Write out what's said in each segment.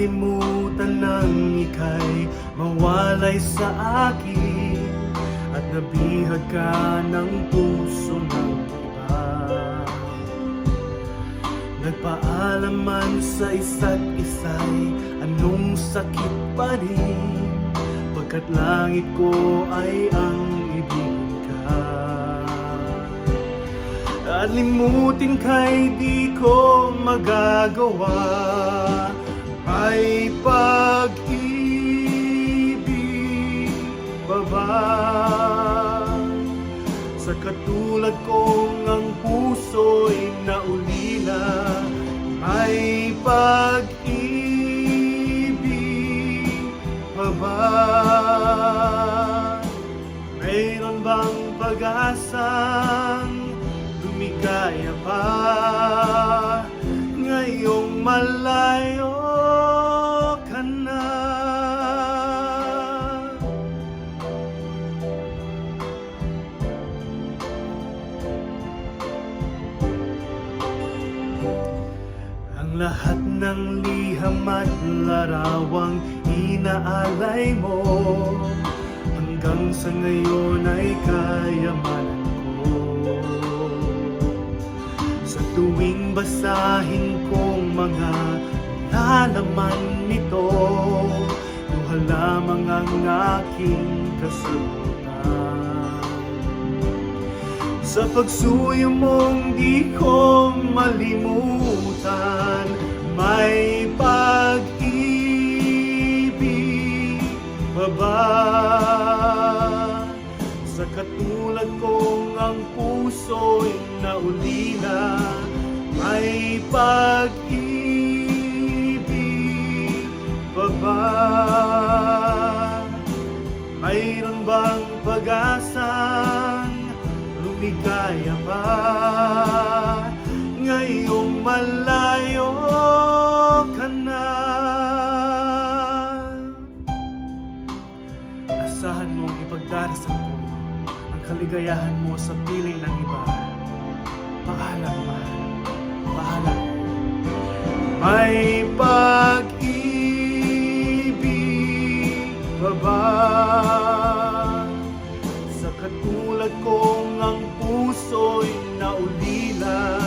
Nakalimutan nang ika'y mawalay sa akin, at nabihag ka ng puso ng iba. Nagpaalaman sa isa't isa'y anong sakit pa rin, pagkat langit ko ay ang ibigin ka. At limutin ka'y di ko magagawa, may pag-ibig pa ba sa katulad kong ang puso'y naulila? May pag-ibig pa ba? Mayroon bang pag-asang lumigaya pa ngayong malayo ka na? Ang lahat ng liham at larawang inaalay mo, hanggang sa ngayon ay kayamanan ko. Sa tuwing basahin kong mga lalaman nito, luha lamang ang aking kasagutan. Sa pagsuyo mong di ko malimutan, may pag-ibig pa ba sa katulad kong ang puso'y naulila? May pag-ibig pa ba? Mayroon bang pag-asang lumigaya pa ngayong malayo ka na? Asahan mong ipagdarasal ko ang kaligayahan mo sa piling ng iba. Paalam, mahal. Paalam. May pag-ibig pa ba sa katulad kong ang puso'y naulila?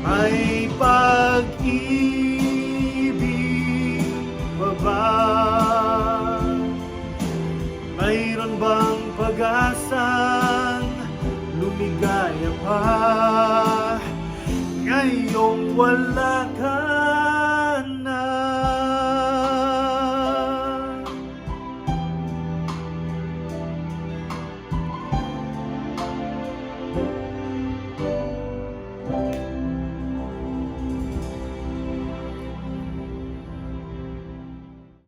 May pag-ibig pa ba? Mayroon bang pag-asang lumigaya pa ngayong wala